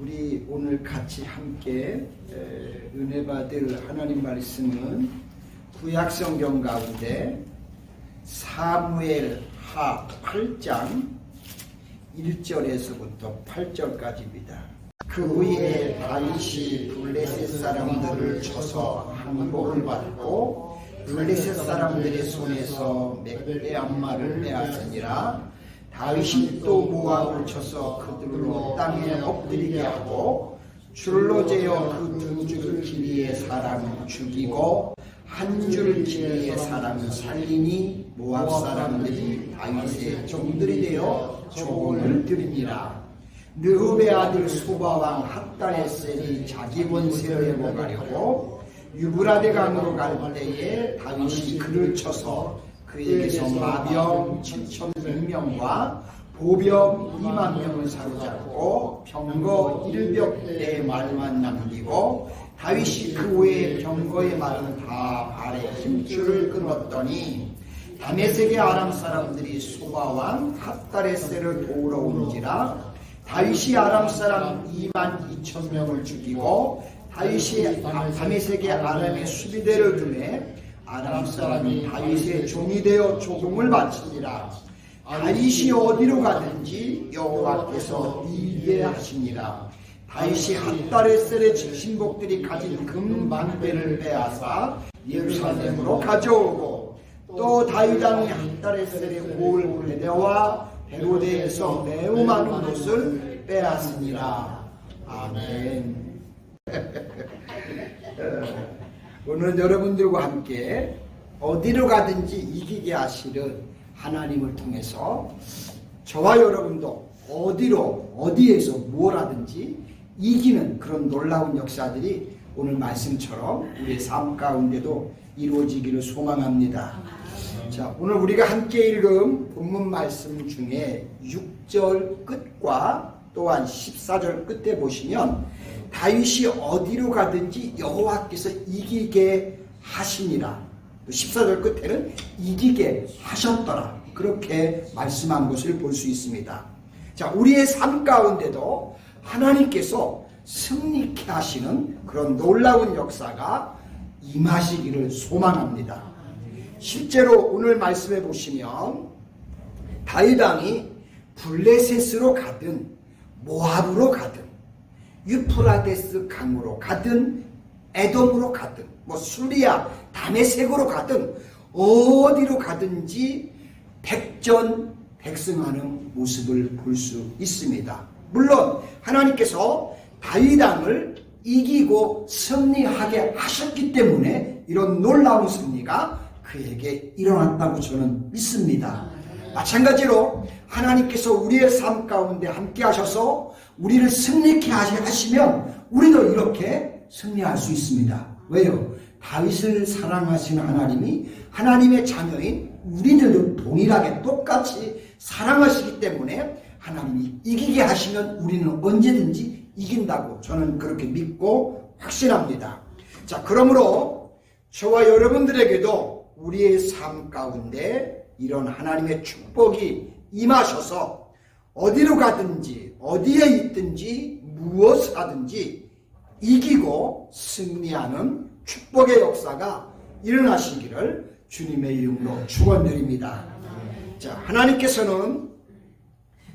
우리 오늘 같이 함께 은혜 받을 하나님 말씀은 구약성경 가운데 사무엘하 8장 1절에서부터 8절까지입니다. 그 후에 다윗이 블레셋 사람들을 쳐서 항복을 받고 블레셋 사람들의 손에서 맥대암마를 빼앗으니라. 다윗이 또 모압을 쳐서 그들로 땅에 엎드리게 하고 줄로 재어 그 두 줄 길이의 사람을 죽이고 한 줄 길이의 사람을 살리니 모압 사람들이 다윗의 종들이 되어 조공을 드리니라. 느흡의 아들 소바왕 핫다레셀이 자기 권세를 회복하려고 유브라데 강으로 갈 때에 다윗이 그를 쳐서 그에게서 마병 7,100명과 보병 20,000명을 사로잡고 병거 100대의 말만 남기고 다윗이 그 후에 병거의 말은 다 발에 힘줄을 끊었더니 다메섹의 아람 사람들이 소바왕 핫다레셀을 도우러 온지라. 다윗이 아람 사람 22,000명을 죽이고 다윗이 다메섹의 아람의 수비대를 두매 아람 사람이 다윗의 종이 되어 조공을 바치니라. 다윗이 어디로 가든지 여호와께서 이기게 하시니라. 다윗이 핫다레셀의 신복들이 가진 금방패를 빼앗아 예루살렘으로 가져오고 또 다윗 왕이 핫다레셀의 고을 베데와 헤로데에서 매우 많은 것을 빼앗으니라. 아멘. 오늘 여러분들과 함께 어디로 가든지 이기게 하시는 하나님을 통해서 저와 여러분도 어디에서 뭘 하든지 이기는 그런 놀라운 역사들이 오늘 말씀처럼 우리의 삶 가운데도 이루어지기를 소망합니다. 자, 오늘 우리가 함께 읽은 본문 말씀 중에 6절 끝과 또한 14절 끝에 보시면 다윗이 어디로 가든지 여호와께서 이기게 하시니라. 또 14절 끝에는 이기게 하셨더라. 그렇게 말씀한 것을 볼 수 있습니다. 자, 우리의 삶 가운데도 하나님께서 승리케 하시는 그런 놀라운 역사가 임하시기를 소망합니다. 실제로 오늘 말씀해 보시면 다윗 왕이 블레셋으로 가든 모압으로 가든 유프라데스 강으로 가든 에돔으로 가든 수리아 다메섹으로 가든 어디로 가든지 백전백승하는 모습을 볼 수 있습니다. 물론 하나님께서 다윗 왕을 이기고 승리하게 하셨기 때문에 이런 놀라운 승리가 그에게 일어났다고 저는 믿습니다. 마찬가지로 하나님께서 우리의 삶 가운데 함께 하셔서 우리를 승리케 하시면 우리도 이렇게 승리할 수 있습니다. 왜요? 다윗을 사랑하시는 하나님이 하나님의 자녀인 우리들도 동일하게 똑같이 사랑하시기 때문에 하나님이 이기게 하시면 우리는 언제든지 이긴다고 저는 그렇게 믿고 확신합니다. 자, 그러므로 저와 여러분들에게도 우리의 삶 가운데 이런 하나님의 축복이 임하셔서 어디로 가든지 어디에 있든지 무엇을 하든지 이기고 승리하는 축복의 역사가 일어나시기를 주님의 이름으로 축원드립니다. 자, 하나님께서는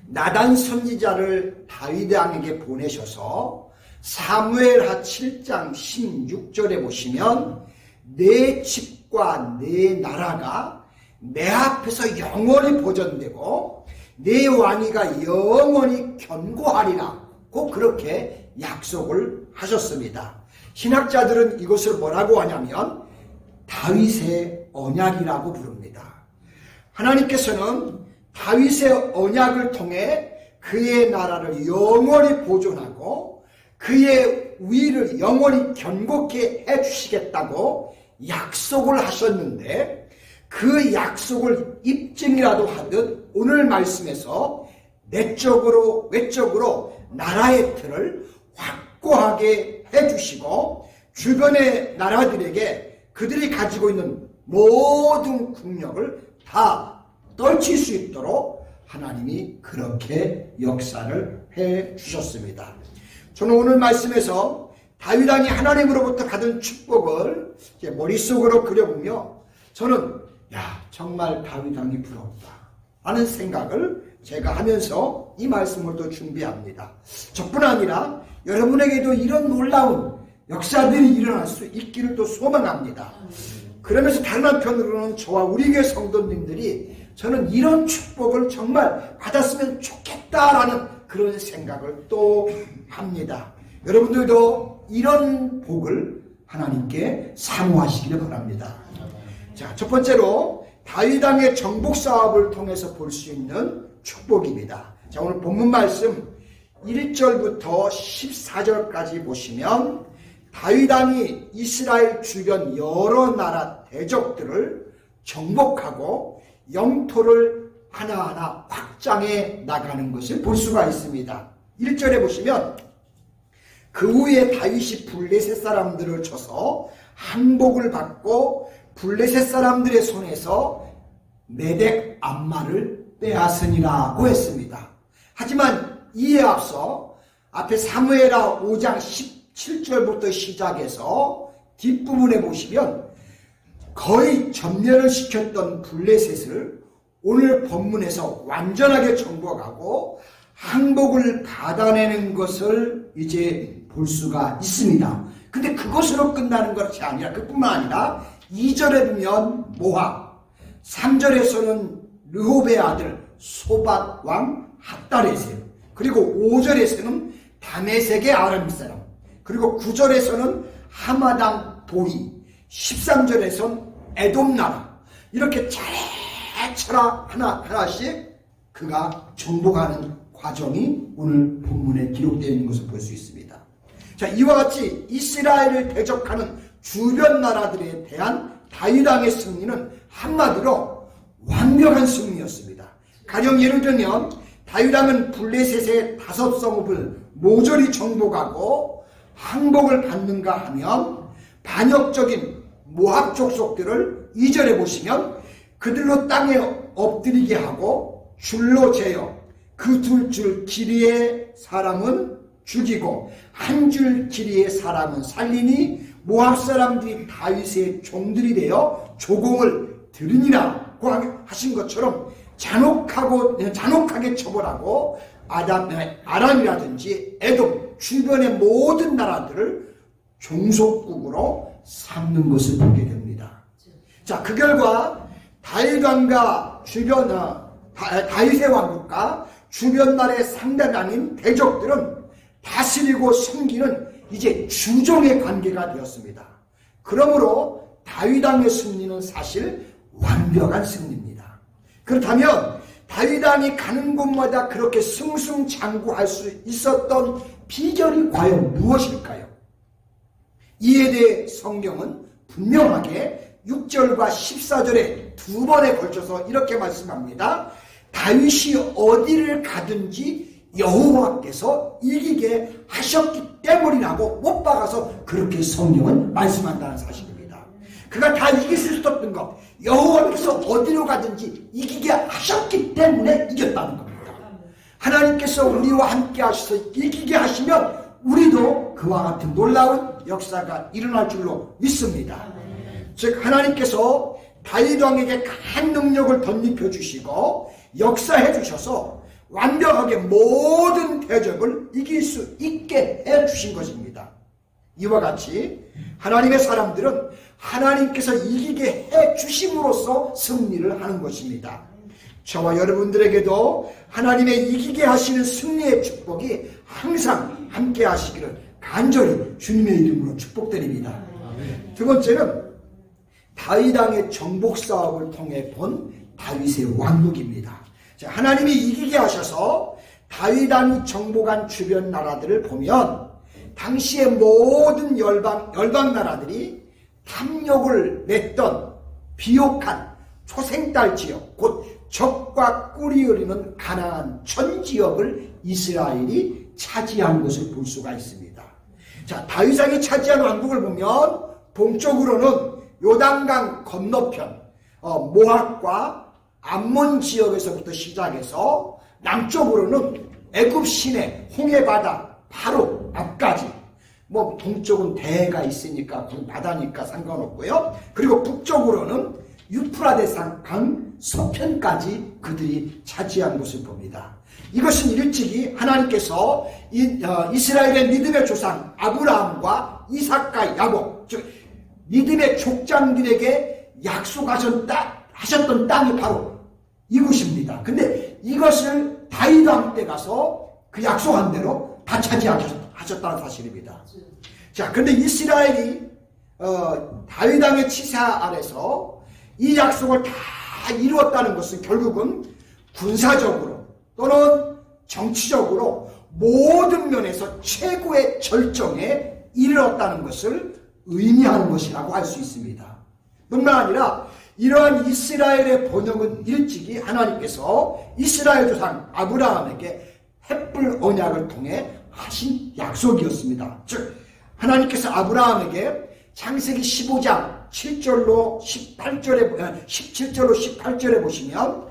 나단 선지자를 다윗 왕에게 보내셔서 사무엘하 7장 16절에 보시면 내 집과 내 나라가 내 앞에서 영원히 보존되고 내 왕위가 영원히 견고하리라. 꼭 그렇게 약속을 하셨습니다. 신학자들은 이것을 뭐라고 하냐면 다윗의 언약이라고 부릅니다. 하나님께서는 다윗의 언약을 통해 그의 나라를 영원히 보존하고 그의 위를 영원히 견고케 해주시겠다고 약속을 하셨는데 그 약속을 입증이라도 하듯 오늘 말씀에서 내적으로 외적으로 나라의 틀을 확고하게 해주시고 주변의 나라들에게 그들이 가지고 있는 모든 국력을 다 떨칠 수 있도록 하나님이 그렇게 역사를 해 주셨습니다. 저는 오늘 말씀에서 다윗 왕이 하나님으로부터 받은 축복을 이제 머릿속으로 그려보며 저는 정말 다윗 왕이 부럽다 하는 생각을 제가 하면서 이 말씀을 또 준비합니다. 저뿐 아니라 여러분에게도 이런 놀라운 역사들이 일어날 수 있기를 또 소망합니다. 그러면서 다른 한편으로는 저와 우리 교회 성도님들이 저는 이런 축복을 정말 받았으면 좋겠다라는 그런 생각을 또 합니다. 여러분들도 이런 복을 하나님께 사모하시기를 바랍니다. 자, 첫 번째로 다윗 왕의 정복 사업을 통해서 볼 수 있는 축복입니다. 자, 오늘 본문 말씀 1절부터 14절까지 보시면 다윗 왕이 이스라엘 주변 여러 나라 대적들을 정복하고 영토를 하나하나 확장해 나가는 것을 볼 수가 있습니다. 1절에 보시면 그 후에 다윗이 블레셋 사람들을 쳐서 항복을 받고 블레셋 사람들의 손에서 메덱 암마를 빼앗으니라고 했습니다. 하지만 이에 앞서 앞에 사무엘하 5장 17절부터 시작해서 뒷부분에 보시면 거의 전멸을 시켰던 블레셋을 오늘 본문에서 완전하게 정복하고 항복을 받아내는 것을 이제 볼 수가 있습니다. 근데 그것으로 끝나는 것이 아니라 그뿐만 아니라 2절에 보면 모압, 3절에서는 르홉의 아들 소밧 왕 핫다레세, 그리고 5절에서는 다메섹의 아람 사람, 그리고 9절에서는 하마당 도이, 13절에서는 에돔 나라, 이렇게 차례차례 하나씩 그가 정복하는 과정이 오늘 본문에 기록되어 있는 것을 볼 수 있습니다. 자, 이와 같이 이스라엘을 대적하는 주변 나라들에 대한 다윗 왕의 승리는 한마디로 완벽한 승리였습니다. 가령 예를 들면 다윗 왕은 블레셋의 5성읍을 모조리 정복하고 항복을 받는가 하면 반역적인 모압 족속들을 2절에 보시면 그들로 땅에 엎드리게 하고 줄로 재어 그 2줄 길이의 사람은 죽이고 한 줄 길이의 사람은 살리니 모압 사람들이 다윗의 종들이 되어 조공을 들으니라고 하신 것처럼 잔혹하게 처벌하고 아람이라든지 에돔 주변의 모든 나라들을 종속국으로 삼는 것을 보게 됩니다. 자, 그 결과 다윗 왕과 다윗의 왕국과 주변 나라의 상대방인 대적들은 다스리고 섬기는 이제 주종의 관계가 되었습니다. 그러므로 다윗 왕의 승리는 사실 완벽한 승리입니다. 그렇다면 다윗 왕이 가는 곳마다 그렇게 승승장구할 수 있었던 비결이 과연 무엇일까요? 이에 대해 성경은 분명하게 6절과 14절에 2번에 걸쳐서 이렇게 말씀합니다. 다윗이 어디를 가든지 여호와께서 이기게 하셨기 때문이라고 못 박아서 그렇게 성경은 말씀한다는 사실입니다. 그가 다 이길 수 있었던 것, 여호와께서 어디로 가든지 이기게 하셨기 때문에 이겼다는 겁니다. 하나님께서 우리와 함께 하셔서 이기게 하시면 우리도 그와 같은 놀라운 역사가 일어날 줄로 믿습니다. 즉 하나님께서 다윗 왕에게 강한 능력을 덧입혀 주시고 역사해 주셔서 완벽하게 모든 대적을 이길 수 있게 해 주신 것입니다. 이와 같이 하나님의 사람들은 하나님께서 이기게 해 주심으로써 승리를 하는 것입니다. 저와 여러분들에게도 하나님의 이기게 하시는 승리의 축복이 항상 함께 하시기를 간절히 주님의 이름으로 축복드립니다. 두 번째는 다윗 왕의 정복 사업을 통해 본 다윗의 왕국입니다. 하나님이 이기게 하셔서 다윗 왕이 정복한 주변 나라들을 보면 당시의 모든 열방 나라들이 탐욕을 냈던 비옥한 초생딸 지역, 곧 적과 꿀이 흐르는 가나안 전 지역을 이스라엘이 차지한 것을 볼 수가 있습니다. 자, 다윗 왕이 차지한 왕국을 보면 동쪽으로는 요단강 건너편 모압과 암몬 지역에서부터 시작해서 남쪽으로는 애굽 시내 홍해 바다 바로 앞까지, 뭐 동쪽은 대해가 있으니까 바다니까 상관없고요. 그리고 북쪽으로는 유프라데스 강 서편까지 그들이 차지한 것을 봅니다. 이것은 일찍이 하나님께서 이스라엘의 믿음의 조상 아브라함과 이삭과 야곱, 즉 믿음의 족장들에게 약속하셨던 땅이 바로 이곳입니다. 근데 이것을 다윗 왕 때 가서 그 약속한 대로 다 차지하셨다는 사실입니다. 자, 근데 이스라엘이 다윗 왕의 치사 아래서 이 약속을 다 이루었다는 것은 결국은 군사적으로 또는 정치적으로 모든 면에서 최고의 절정에 이르렀다는 것을 의미하는 것이라고 할 수 있습니다. 뿐만 아니라 이러한 이스라엘의 번영은 일찍이 하나님께서 이스라엘 조상 아브라함에게 햇불 언약을 통해 하신 약속이었습니다. 즉 하나님께서 아브라함에게 창세기 15장 7절로 17절에 보시면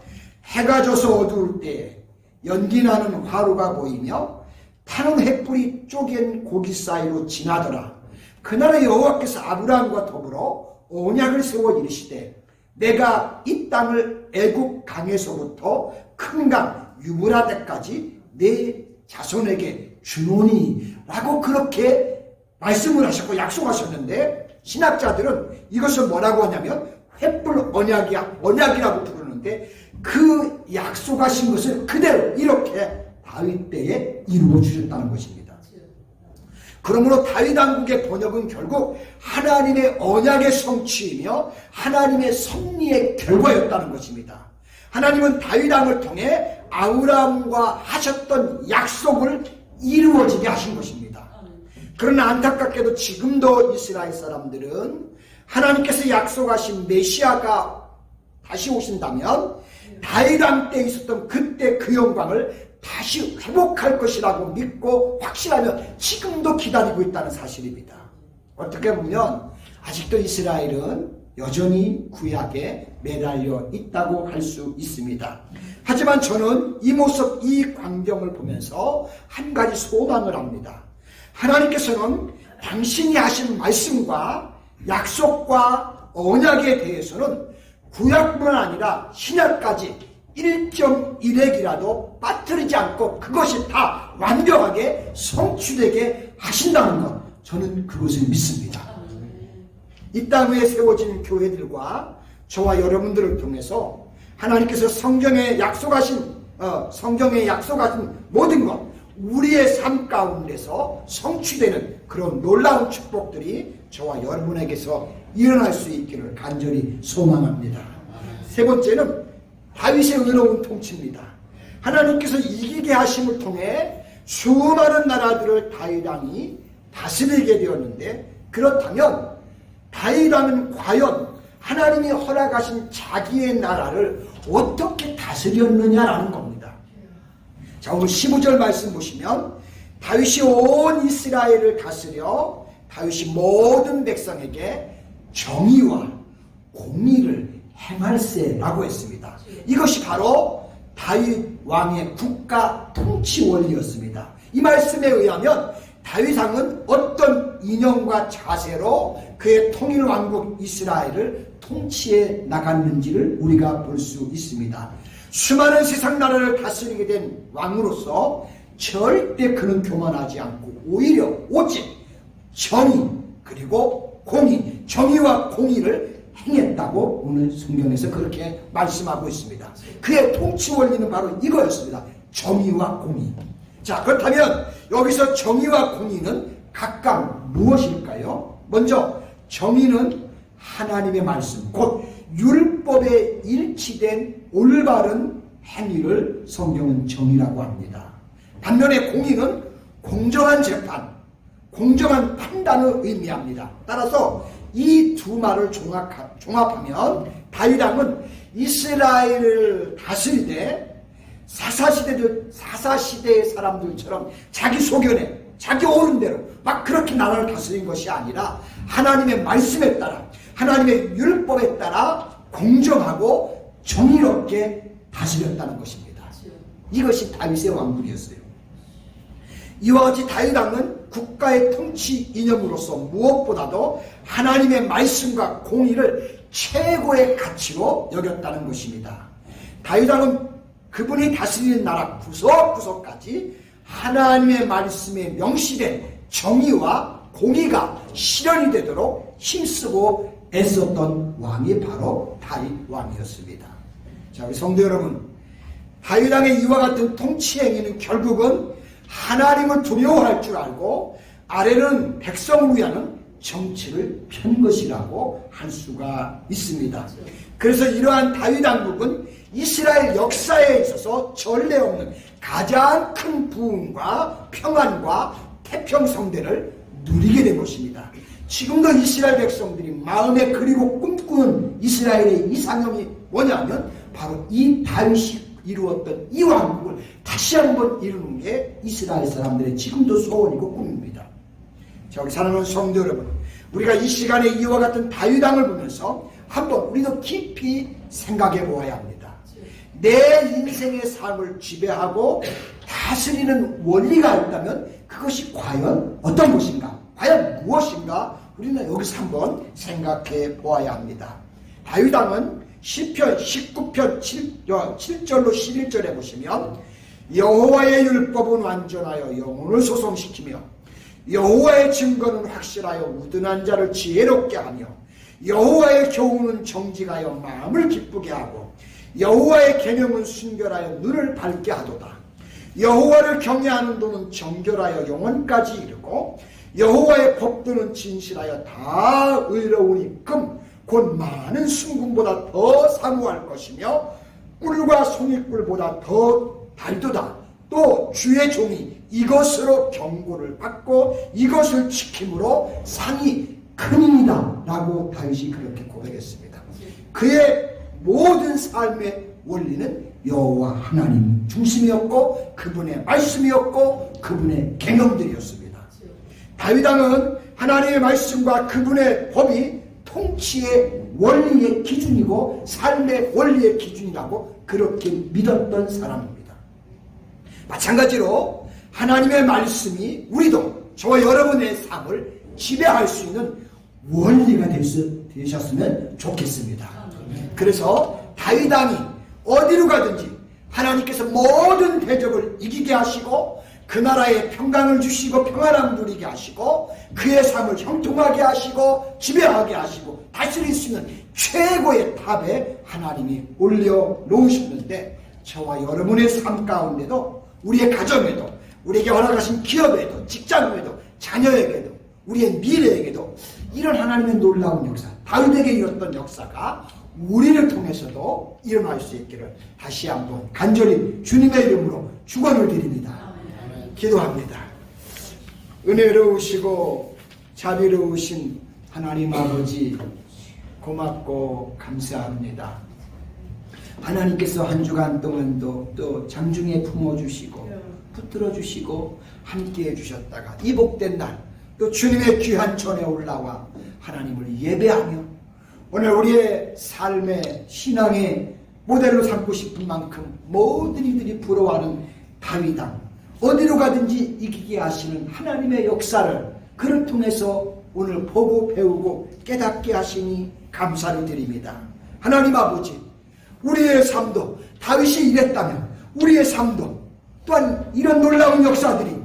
해가 져서 어두울 때에 연기나는 화로가 보이며 타는 햇불이 쪼갠 고기 사이로 지나더라. 그날에 여호와께서 아브라함과 더불어 언약을 세워 이르시되 내가 이 땅을 애굽 강에서부터 큰 강 유브라데까지 내 자손에게 주노니 라고 그렇게 말씀을 하셨고 약속하셨는데, 신학자들은 이것을 뭐라고 하냐면 횃불 언약이라고 부르는데, 그 약속하신 것을 그대로 이렇게 다윗 때에 이루어 주셨다는 것입니다. 그러므로 다윗 왕국의 번역은 결국 하나님의 언약의 성취이며 하나님의 섭리의 결과였다는 것입니다. 하나님은 다윗 왕을 통해 아브라함과 하셨던 약속을 이루어지게 하신 것입니다. 그러나 안타깝게도 지금도 이스라엘 사람들은 하나님께서 약속하신 메시아가 다시 오신다면 다윗 왕 때 있었던 그때 그 영광을 다시 회복할 것이라고 믿고 확신하며 지금도 기다리고 있다는 사실입니다. 어떻게 보면 아직도 이스라엘은 여전히 구약에 매달려 있다고 할 수 있습니다. 하지만 저는 이 모습, 이 광경을 보면서 한 가지 소망을 합니다. 하나님께서는 당신이 하신 말씀과 약속과 언약에 대해서는 구약뿐만 아니라 신약까지 1.1핵이라도 빠뜨리지 않고 그것이 다 완벽하게 성취되게 하신다는 것, 저는 그것을 믿습니다. 이 땅 위에 세워진 교회들과 저와 여러분들을 통해서 하나님께서 성경에 약속하신 모든 것, 우리의 삶 가운데서 성취되는 그런 놀라운 축복들이 저와 여러분에게서 일어날 수 있기를 간절히 소망합니다. 세 번째는 다윗의 의로운 통치입니다. 하나님께서 이기게 하심을 통해 수많은 나라들을 다윗 왕이 다스리게 되었는데, 그렇다면 다윗 왕은 과연 하나님이 허락하신 자기의 나라를 어떻게 다스렸느냐라는 겁니다. 자, 오늘 15절 말씀 보시면 다윗이 온 이스라엘을 다스려 다윗이 모든 백성에게 정의와 공의를 행할세라고 했습니다. 이것이 바로 다윗 왕의 국가 통치 원리였습니다. 이 말씀에 의하면 다윗 왕은 어떤 인형과 자세로 그의 통일 왕국 이스라엘을 통치해 나갔는지를 우리가 볼 수 있습니다. 수많은 세상 나라를 다스리게 된 왕으로서 절대 그는 교만하지 않고 오직 정의 그리고 공의, 정의와 공의를 행했다고 오늘 성경에서 그렇게 말씀하고 있습니다. 그의 통치 원리는 바로 이거였습니다. 정의와 공의. 자, 그렇다면 여기서 정의와 공의는 각각 무엇일까요? 먼저 정의는 하나님의 말씀, 곧 율법에 일치된 올바른 행위를 성경은 정의라고 합니다. 반면에 공의는 공정한 재판, 공정한 판단을 의미합니다. 따라서 이 두 말을 종합하면 다윗 왕은 이스라엘을 다스리되 사사시대의 사람들처럼 자기 소견에 자기 옳은 대로 막 그렇게 나라를 다스린 것이 아니라 하나님의 말씀에 따라, 하나님의 율법에 따라 공정하고 정의롭게 다스렸다는 것입니다. 이것이 다윗의 왕국이었어요. 이와 같이 다윗 왕은 국가의 통치 이념으로서 무엇보다도 하나님의 말씀과 공의를 최고의 가치로 여겼다는 것입니다. 다윗 왕은 그분이 다스리는 나라 구석구석까지 하나님의 말씀에 명시된 정의와 공의가 실현이 되도록 힘쓰고 애썼던 왕이 바로 다윗 왕이었습니다. 자, 우리 성도 여러분, 다윗 왕의 이와 같은 통치 행위는 결국은 하나님을 두려워할 줄 알고 아래는 백성을 위하는 정치를 편 것이라고 할 수가 있습니다. 그래서 이러한 다윗 왕국은 이스라엘 역사에 있어서 전례 없는 가장 큰 부흥과 평안과 태평성대를 누리게 된 것입니다. 지금도 이스라엘 백성들이 마음에 그리고 꿈꾸는 이스라엘의 이상형이 뭐냐면 바로 이 다윗이 이루었던 이 왕국을 다시 한번 이루는 게 이스라엘 사람들의 지금도 소원이고 꿈입니다. 자, 우리 사랑하는 성도 여러분, 우리가 이 시간에 이와 같은 다윗 왕을 보면서 한번 우리도 깊이 생각해 보아야 합니다. 내 인생의 삶을 지배하고 다스리는 원리가 있다면 그것이 과연 어떤 것인가? 과연 무엇인가? 우리는 여기서 한번 생각해 보아야 합니다. 다윗 왕은 시편 19편 7절로 11절에 보시면 여호와의 율법은 완전하여 영혼을 소성시키며 여호와의 증거는 확실하여 우둔한 자를 지혜롭게 하며 여호와의 교훈은 정직하여 마음을 기쁘게 하고 여호와의 계명은 순결하여 눈을 밝게 하도다. 여호와를 경외하는 도는 정결하여 영혼까지 이르고 여호와의 법도는 진실하여 다 의로우니 곧 많은 순금보다 더 사무할 것이며 꿀과 송이꿀보다 더 달도다. 또 주의 종이 이것으로 경고를 받고 이것을 지킴으로 상이 큰이다 라고 다윗이 그렇게 고백했습니다. 그의 모든 삶의 원리는 여호와 하나님 중심이었고 그분의 말씀이었고 그분의 계명들이었습니다. 다윗 왕은 하나님의 말씀과 그분의 법이 통치의 원리의 기준이고 삶의 원리의 기준이라고 그렇게 믿었던 사람입니다. 마찬가지로 하나님의 말씀이 우리도 저와 여러분의 삶을 지배할 수 있는 원리가 되셨으면 좋겠습니다. 그래서 다윗 왕이 어디로 가든지 하나님께서 모든 대적을 이기게 하시고 그 나라에 평강을 주시고 평안함을 누리게 하시고 그의 삶을 형통하게 하시고 지배하게 하시고 다스릴 수 있는 최고의 탑에 하나님이 올려놓으셨는데 저와 여러분의 삶 가운데도 우리의 가정에도 우리에게 허락하신 기업에도 직장에도 자녀에게도 우리의 미래에게도 이런 하나님의 놀라운 역사 다윗에게 이뤘던 역사가 우리를 통해서도 일어날 수 있기를 다시 한번 간절히 주님의 이름으로 축원을 드립니다. 기도합니다. 은혜로우시고 자비로우신 하나님 아버지 고맙고 감사합니다. 하나님께서 한 주간 동안도 또 장중에 품어주시고 붙들어주시고 함께해 주셨다가 이 복된 날 또 주님의 귀한 전에 올라와 하나님을 예배하며 오늘 우리의 삶의 신앙의 모델로 삼고 싶은 만큼 모든 이들이 부러워하는 다윗 왕 어디로 가든지 이기게 하시는 하나님의 역사를 그를 통해서 오늘 보고 배우고 깨닫게 하시니 감사를 드립니다. 하나님 아버지 우리의 삶도 다윗이 이랬다면 우리의 삶도 또한 이런 놀라운 역사들이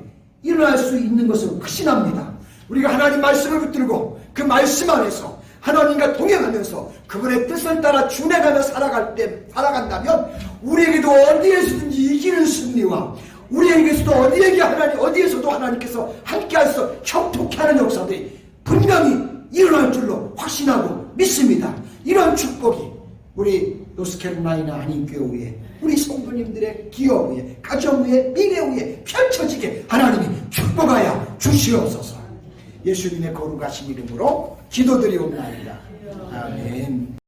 일어날 수 있는 것을 확신합니다. 우리가 하나님 말씀을 붙들고 그 말씀 안에서 하나님과 동행하면서 그분의 뜻을 따라 준행하며 살아간다면 우리에게도 어디에서든지 이기는 승리와 우리에게서도 어디에서도 하나님께서 함께하셔서 형통케 하는 역사들이 분명히 일어날 줄로 확신하고 믿습니다. 이런 축복이 우리 노스캐롤라이나 한인교회 우리 성도님들의 기업 위에 가정 위에 미래 위에 펼쳐지게 하나님이 축복하여 주시옵소서. 예수님의 거룩하신 이름으로 기도드리옵나이다. 아멘.